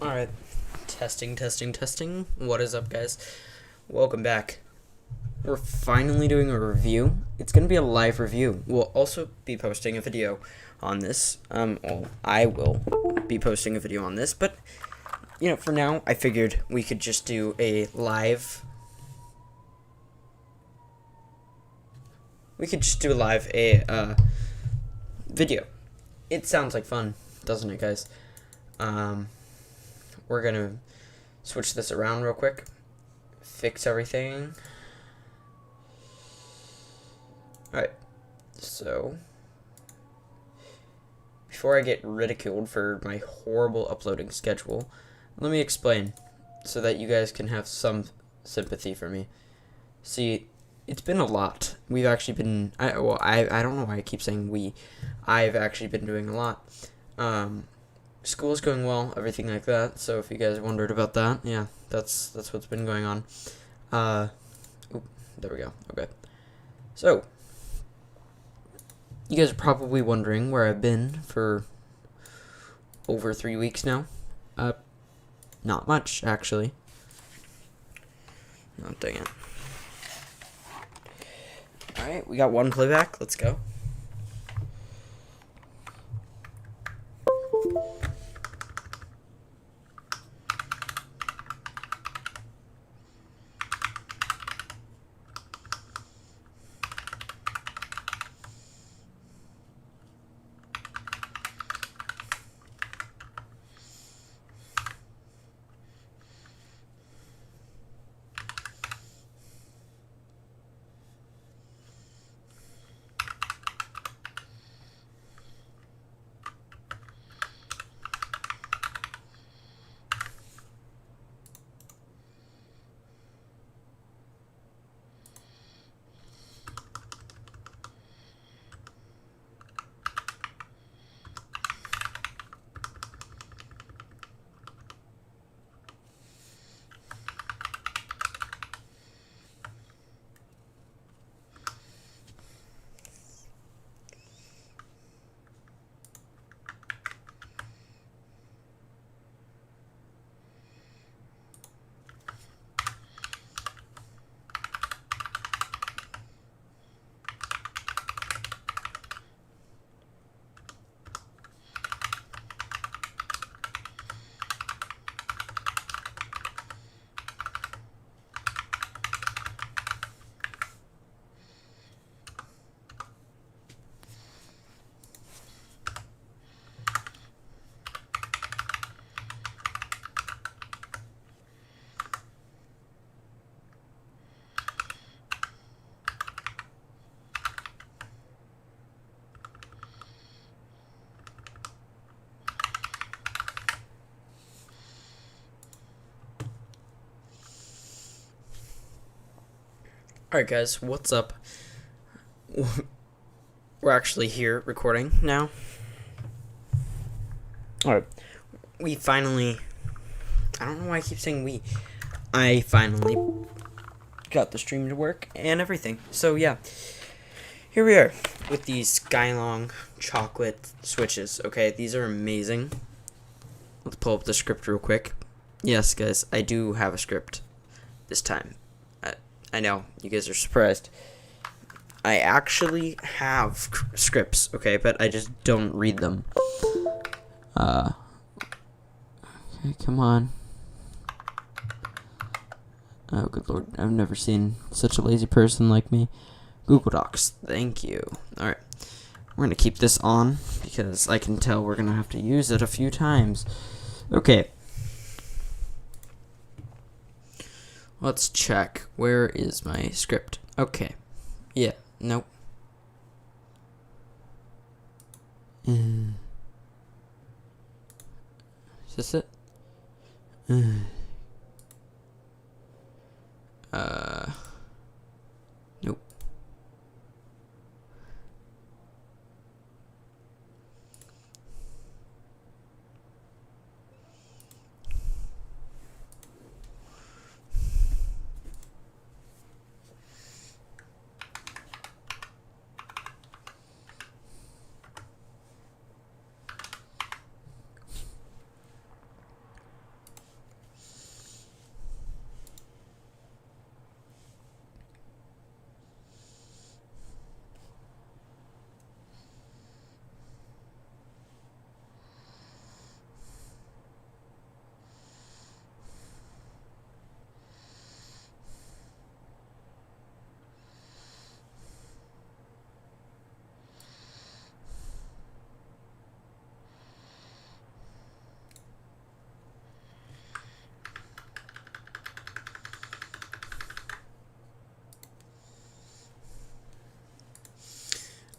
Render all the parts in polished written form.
Alright, testing. What is up, guys? Welcome back. We're finally doing a review. It's going to be a live review. We'll also be posting a video on this. Well, I will be posting a video on this, but, for now, I figured we could just do a live... video. It sounds like fun, doesn't it, guys? We're gonna switch this around real quick, fix everything. Alright, so before I get ridiculed for my horrible uploading schedule, let me explain so that you guys can have some sympathy for me. See, it's been a lot. We've actually been, I don't know why I keep saying we. I've actually been doing a lot. School's going well, everything like that. So if you guys wondered about that, yeah, that's what's been going on. There we go. Okay. So you guys are probably wondering where I've been for over 3 weeks now. Not much, actually. Oh, dang it. Alright, we got one playback. Let's go. Alright, guys, what's up? We're actually here recording now. Alright, we finally... I don't know why I keep saying we. I finally got the stream to work and everything. So, yeah. Here we are with these SkyLoong chocolate switches. Okay, these are amazing. Let's pull up the script real quick. Yes, guys, I do have a script this time. I know, you guys are surprised. I actually have scripts, okay, but I just don't read them. Okay, come on. Oh, good lord, I've never seen such a lazy person like me. Google Docs, thank you. Alright, we're gonna keep this on, because I can tell we're gonna have to use it a few times. Okay. Let's check. Where is my script? Okay. Yeah. Nope. Is this it? Nope.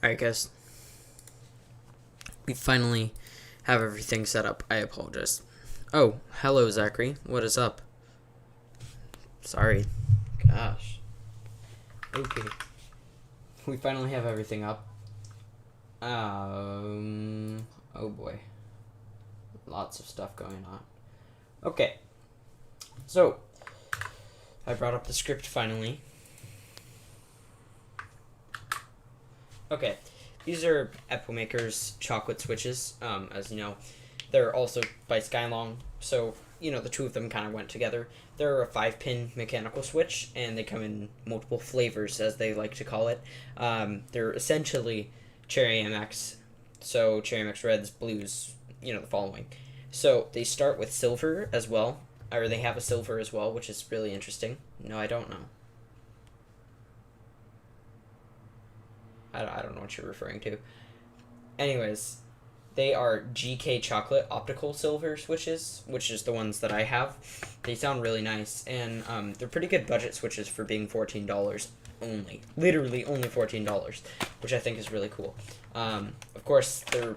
Alright, guys. We finally have everything set up. I apologize. Oh, hello, Zachary. What is up? Sorry. Gosh. Okay. We finally have everything up. Oh boy. Lots of stuff going on. Okay. So, I brought up the script finally. Okay. These are Ibuypower's chocolate switches. As you know, they're also by SkyLoong. So, you know, the two of them kind of went together. They're a 5-pin mechanical switch, and they come in multiple flavors, as they like to call it. They're essentially Cherry MX. So, Cherry MX Reds, Blues, you know, the following. So, they start with silver as well. Or they have a silver as well, which is really interesting. No, I don't know. I don't know what you're referring to. Anyways, they are GK Chocolate optical silver switches, which is the ones that I have. They sound really nice, and they're pretty good budget switches for being $14 only. Literally only $14, which I think is really cool. Of course, they're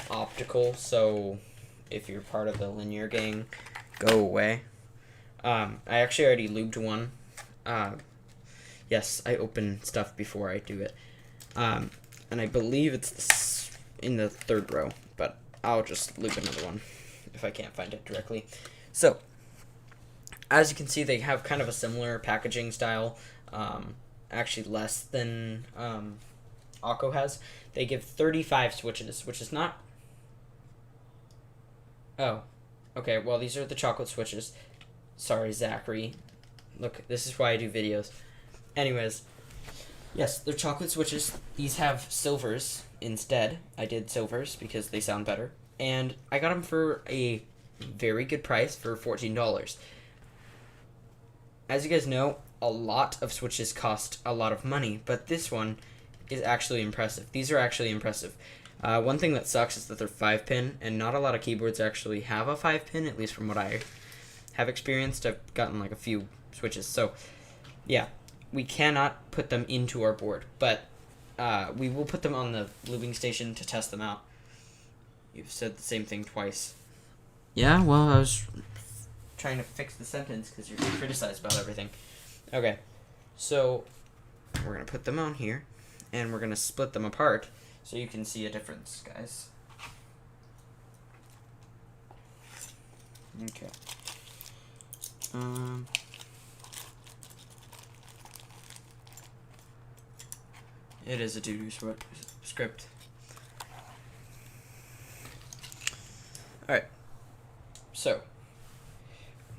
optical, so if you're part of the linear gang, go away. I actually already lubed one. Yes, I open stuff before I do it. And I believe it's in the third row, but I'll just lube another one if I can't find it directly. So, as you can see, they have kind of a similar packaging style, actually less than Akko has. They give 35 switches, which is not... Oh, okay, well, these are the chocolate switches. Sorry, Zachary. Look, this is why I do videos. Anyways... Yes, they're chocolate switches. These have silvers instead. I did silvers because they sound better. And I got them for a very good price for $14. As you guys know, a lot of switches cost a lot of money, but this one is actually impressive. These are actually impressive. One thing that sucks is that they're 5-pin, and not a lot of keyboards actually have a 5-pin, at least from what I have experienced. I've gotten like a few switches. So, yeah. We cannot put them into our board, but we will put them on the lubing station to test them out. You've said the same thing twice. Yeah, well, I was trying to fix the sentence because you're criticized about everything. Okay, so we're going to put them on here, and we're going to split them apart so you can see a difference, guys. Okay. It is a doo-doo script. Alright. So,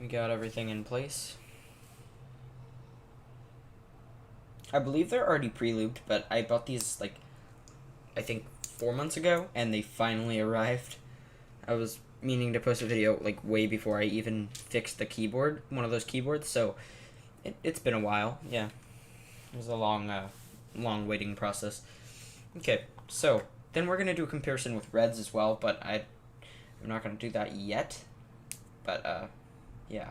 we got everything in place. I believe they're already pre-lubed, but I bought these, like, I think 4 months ago, and they finally arrived. I was meaning to post a video, like, way before I even fixed the keyboard, one of those keyboards, so it's been a while, yeah. It was a long waiting process. Okay, so then we're going to do a comparison with reds as well, but I'm not going to do that yet. But, yeah.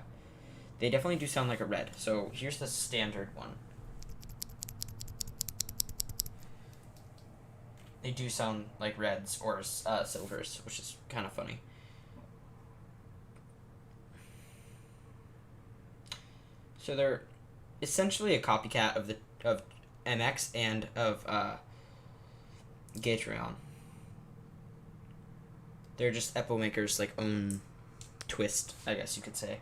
They definitely do sound like a red. So here's the standard one. They do sound like reds or silvers, which is kind of funny. So they're essentially a copycat of MX and of Gatreon. They're just Ibuypower's like own twist, I guess you could say,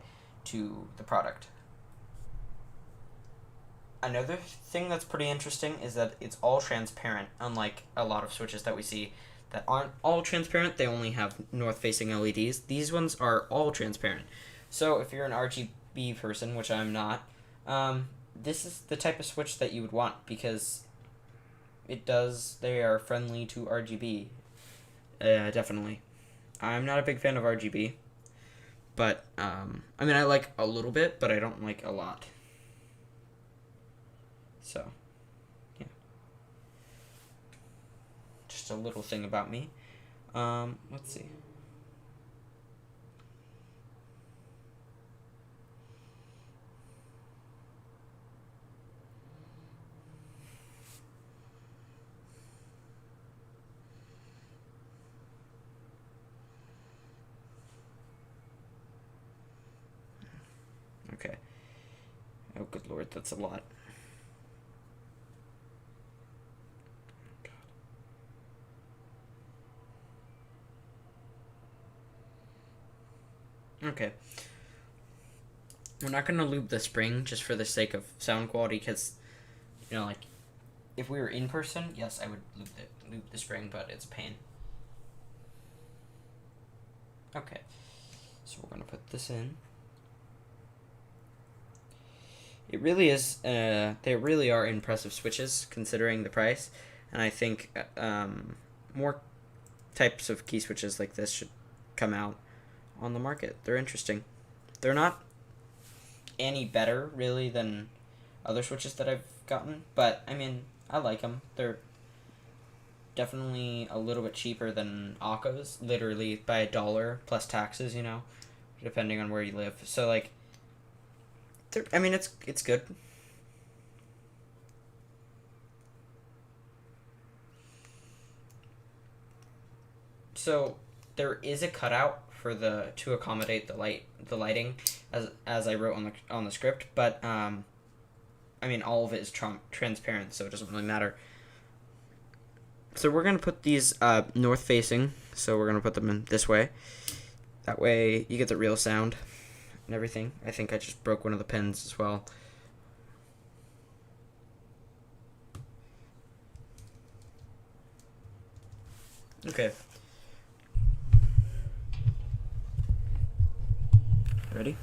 to the product. Another thing that's pretty interesting is that it's all transparent, unlike a lot of switches that we see that aren't all transparent. They only have north-facing LEDs. These ones are all transparent. So if you're an RGB person, which I'm not, this is the type of switch that you would want because they are friendly to RGB. Definitely. I'm not a big fan of RGB, but, I mean, I like a little bit, but I don't like a lot. So, yeah. Just a little thing about me. Let's see. good lord, that's a lot. Okay. We're not going to lube the spring just for the sake of sound quality, because, you know, like, if we were in person, yes, I would lube the spring, but it's a pain. Okay. So we're going to put this in. It really is, they really are impressive switches, considering the price, and I think more types of key switches like this should come out on the market. They're interesting. They're not any better, really, than other switches that I've gotten, but, I mean, I like them. They're definitely a little bit cheaper than Akko's, literally by $1 plus taxes, you know, depending on where you live. So, like, I mean, it's good. So there is a cutout for to accommodate the lighting, as I wrote on the script, but I mean, all of it is transparent, so it doesn't really matter. So we're gonna put these north facing. So we're gonna put them in this way. That way you get the real sound and everything. I think I just broke one of the pins as well. Okay. Ready?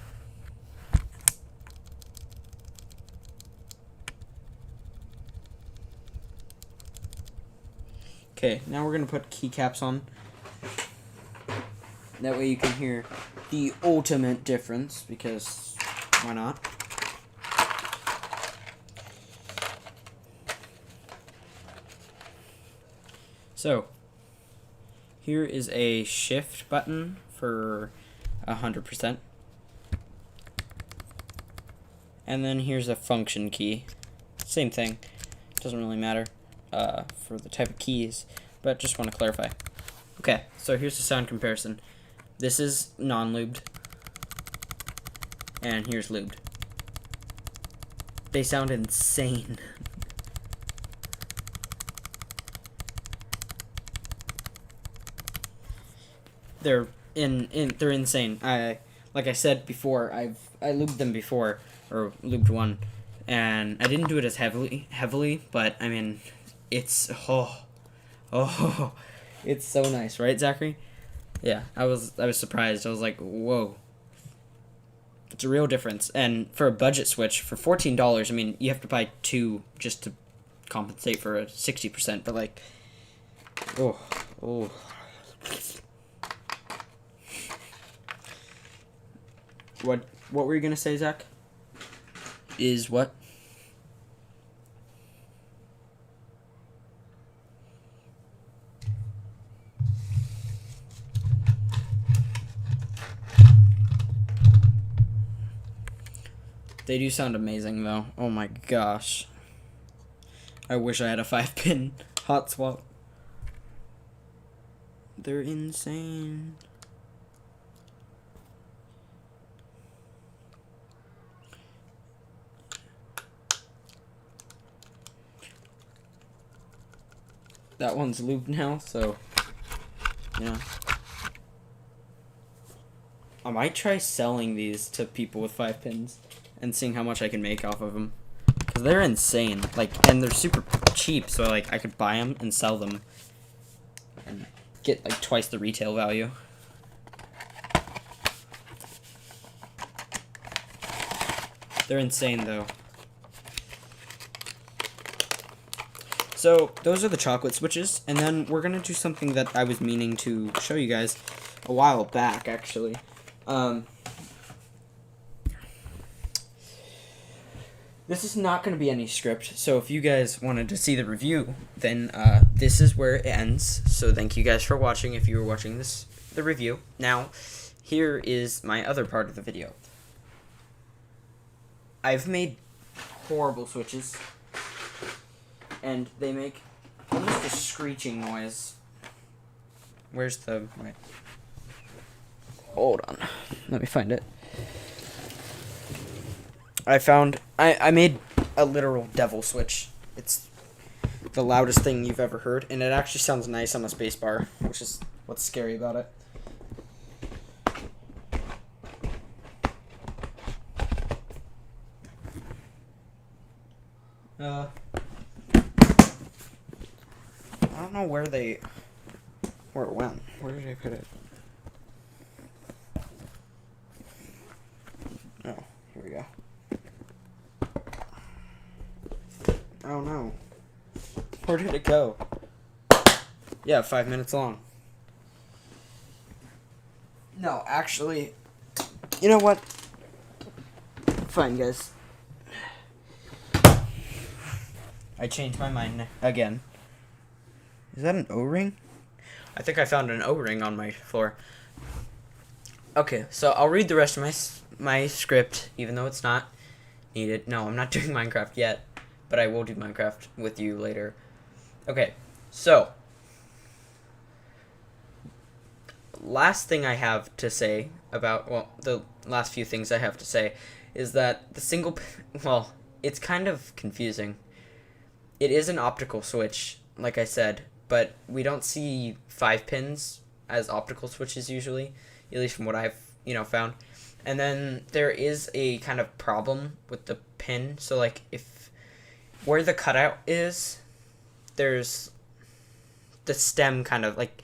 Okay, now we're gonna put keycaps on. That way you can hear the ultimate difference, because why not? So, here is a shift button for 100%. And then here's a function key. Same thing. Doesn't really matter for the type of keys, but just want to clarify. Okay, so here's the sound comparison. This is non-lubed, and here's lubed. They sound insane. They're insane. Like I said before, I lubed them before, or lubed one, and I didn't do it as heavily, but I mean, it's it's so nice, right, Zachary? Yeah, I was surprised. I was like, whoa. It's a real difference. And for a budget switch, for $14, I mean, you have to buy two just to compensate for a 60%, but like, oh. What were you gonna say, Zach? Is what? They do sound amazing, though. Oh my gosh. I wish I had a 5-pin hot swap. They're insane. That one's lubed now, so, yeah. I might try selling these to people with 5 pins and seeing how much I can make off of them, because they're insane. Like, and they're super cheap, so like I could buy them and sell them and get like twice the retail value. They're insane, though. So those are the chocolate switches, and then we're gonna do something that I was meaning to show you guys a while back, actually. This is not going to be any script, so if you guys wanted to see the review, then this is where it ends. So thank you guys for watching if you were watching the review. Now, here is my other part of the video. I've made horrible switches, and they make almost a screeching noise. Where's the... Wait. Hold on. Let me find it. I made a literal devil switch. It's the loudest thing you've ever heard, and it actually sounds nice on a spacebar, which is what's scary about it. I don't know where it went. Where did I put it? Oh, here we go. Oh no. Where did it go? Yeah, 5 minutes long. No, actually, you know what? Fine, guys. I changed my mind again. Is that an O-ring? I think I found an O-ring on my floor. Okay, so I'll read the rest of my script, even though it's not needed. No, I'm not doing Minecraft yet, but I will do Minecraft with you later. Okay, so last thing I have to say about, well, the last few things I have to say is that the single, well, it's kind of confusing. It is an optical switch, like I said, but we don't see 5 pins as optical switches usually, at least from what I've, found. And then there is a kind of problem with the pin. So like if where the cutout is, there's the stem kind of like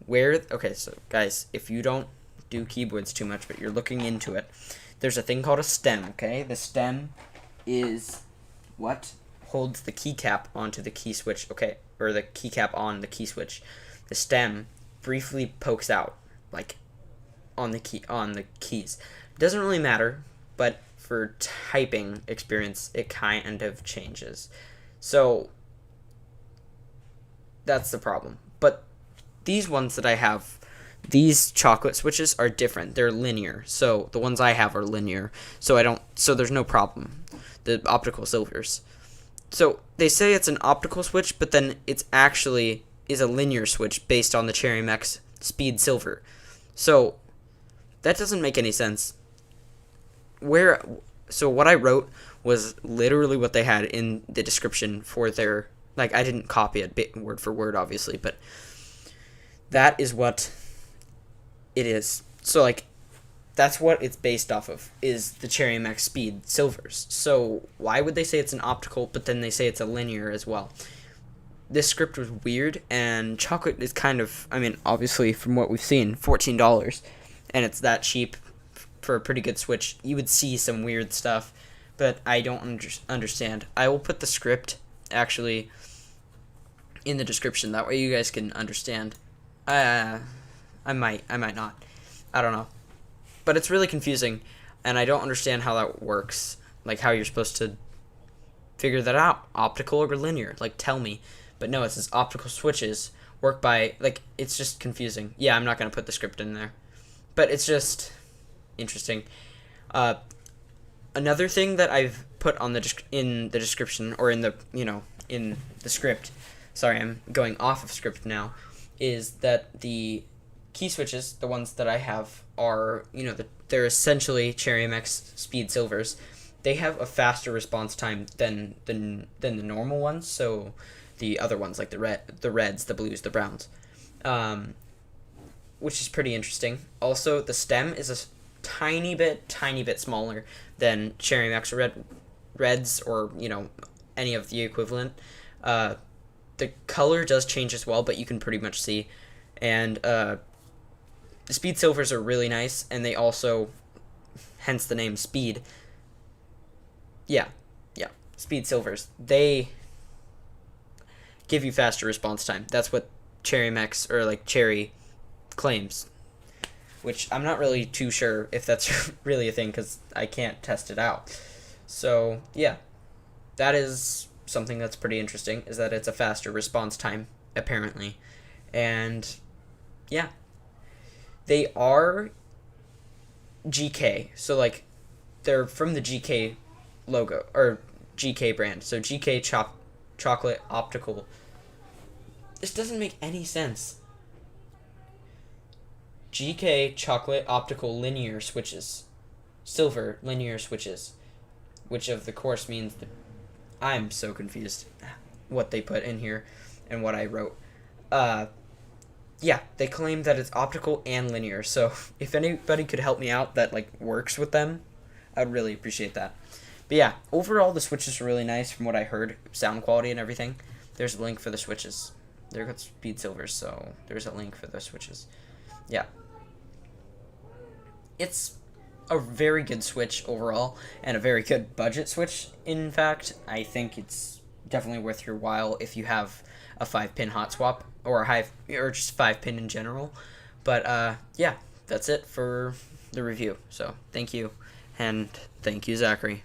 okay, so guys, if you don't do keyboards too much, but you're looking into it, there's a thing called a stem, okay? The stem is what holds the keycap onto the key switch, okay, or the keycap on the key switch. The stem briefly pokes out, like on the keys. It doesn't really matter, but for typing experience, it kind of changes. So that's the problem. But these ones that I have, these chocolate switches are different. They're linear. So the ones I have are linear. So there's no problem. The optical silvers. So they say it's an optical switch, but then it's actually is a linear switch based on the Cherry Max Speed Silver. So that doesn't make any sense. So what I wrote was literally what they had in the description for their, like, I didn't copy it word for word, obviously, but that is what it is. So, like, that's what it's based off of, is the Cherry Max Speed Silvers. So why would they say it's an optical, but then they say it's a linear as well? This script was weird, and chocolate is kind of, I mean, obviously, from what we've seen, $14, and it's that cheap for a pretty good switch. You would see some weird stuff, but I don't understand. I will put the script, actually, in the description. That way you guys can understand. I might not. I don't know. But it's really confusing, and I don't understand how that works. Like, how you're supposed to figure that out. Optical or linear? Like, tell me. But no, it says optical switches work by, like, it's just confusing. Yeah, I'm not going to put the script in there. But it's just interesting. Another thing that I've put on in the description, or in the, in the script, sorry, I'm going off of script now, is that the key switches, the ones that I have, are, they're essentially Cherry Max Speed Silvers. They have a faster response time than the normal ones, so the other ones, like the reds, the blues, the browns, which is pretty interesting. Also, the stem is a tiny bit smaller than Cherry Max Reds, or, any of the equivalent. The color does change as well, but you can pretty much see. And the Speed Silvers are really nice, and they also, hence the name Speed. Yeah, Speed Silvers. They give you faster response time. That's what Cherry Max, or like Cherry, claims. Which I'm not really too sure if that's really a thing, because I can't test it out. So, yeah. That is something that's pretty interesting, is that it's a faster response time, apparently. And, yeah. They are GK. So, like, they're from the GK logo, or GK brand. So, GK Chocolate Optical. This doesn't make any sense. GK Chocolate Optical Linear Switches. Silver Linear Switches. which of the course means that I'm so confused what they put in here and what I wrote. Yeah, they claim that it's optical and linear, so if anybody could help me out that like works with them, I'd really appreciate that. But yeah, overall the switches are really nice from what I heard, sound quality and everything. There's a link for the switches. There got speed silvers, so there's a link for the switches. Yeah. It's a very good switch overall, and a very good budget switch. In fact, I think it's definitely worth your while if you have a 5-pin hot swap or or just 5-pin in general. But yeah, that's it for the review. So thank you, and thank you, Zachary.